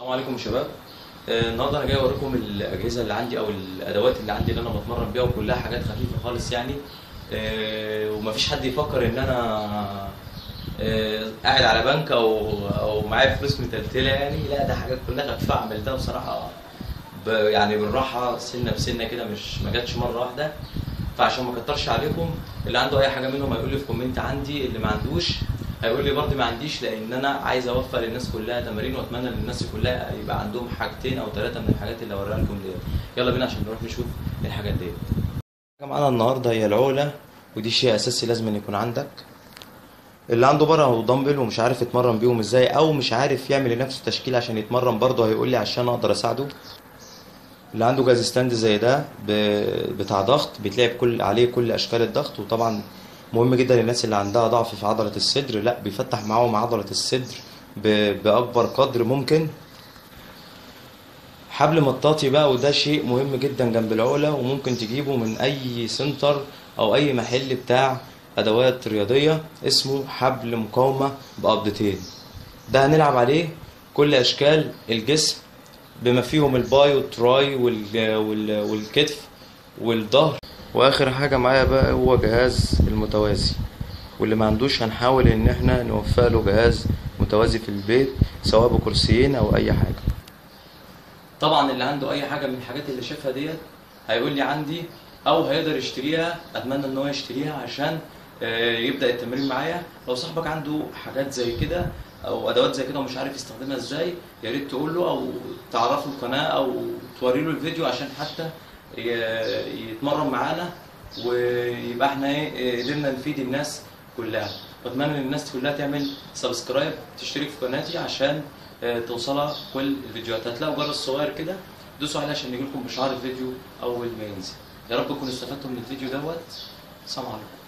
السلام عليكم يا شباب. النهارده انا جاي اوريكم الاجهزه اللي عندي او الادوات اللي عندي اللي انا بتمرن بيها، وكلها حاجات خفيفه خالص يعني. ومفيش حد يفكر ان انا قاعد على بنك او معايا فلوس متلتله يعني. لا، ده حاجات كلها خفيفه عملتها بصراحه يعني بالراحه، سنه بسنه كده، مش ما جاتش مره واحده. فعشان ما اكترش عليكم، اللي عنده اي حاجه منهم هيقول لي في كومنت عندي، اللي ما عندوش هيقول لي برضه ما عنديش، لان انا عايز اوفر للناس كلها تمارين، واتمنى ان الناس كلها يبقى عندهم حاجتين او ثلاثه من الحاجات اللي هوريها لكم ديت. يلا بينا عشان نروح نشوف الحاجات ديت. حاجه معانا النهارده هي العقله، ودي شيء اساسي لازم أن يكون عندك. اللي عنده بره او دمبل ومش عارف يتمرن بيهم ازاي، او مش عارف يعمل لنفسه تشكيل عشان يتمرن، برضه هيقول لي عشان اقدر اساعده. اللي عنده جهاز ستاند زي ده بتاع ضغط، بيتلعب عليه كل اشكال الضغط، وطبعا مهم جدا للناس اللي عندها ضعف في عضلة الصدر. لا، بيفتح معاهم عضلة الصدر باكبر قدر ممكن. حبل مطاطي بقى، وده شيء مهم جدا جنب العقلة، وممكن تجيبه من اي سنتر او اي محل بتاع ادوات رياضية، اسمه حبل مقاومة بقبضتين. ده هنلعب عليه كل اشكال الجسم، بما فيهم الباي والتراي والكتف والظهر. واخر حاجة معايا بقى هو جهاز المتوازي، واللي ما عندوش هنحاول ان احنا نوفق له جهاز متوازي في البيت، سواء بكرسيين او اي حاجة. طبعا اللي عنده اي حاجة من الحاجات اللي شافها ديت هيقول لي عندي، او هيقدر يشتريها. اتمنى ان هو يشتريها عشان يبدأ التمرين معايا. لو صاحبك عنده حاجات زي كده او ادوات زي كده ومش عارف يستخدمها ازاي، يا ريت تقول له او تعرفه القناه او توري له الفيديو، عشان حتى يتمرن معانا، ويبقى احنا قدرنا نفيد الناس كلها. واتمنى ان الناس كلها تعمل سبسكرايب، تشترك في قناتي عشان توصلها كل الفيديوهات. هتلاقوا جرس صغير كده، دوسوا عليه عشان يجيلكم اشعار الفيديو اول ما ينزل. يا رب تكونوا استفدتوا من الفيديو دوت. سلام عليكم.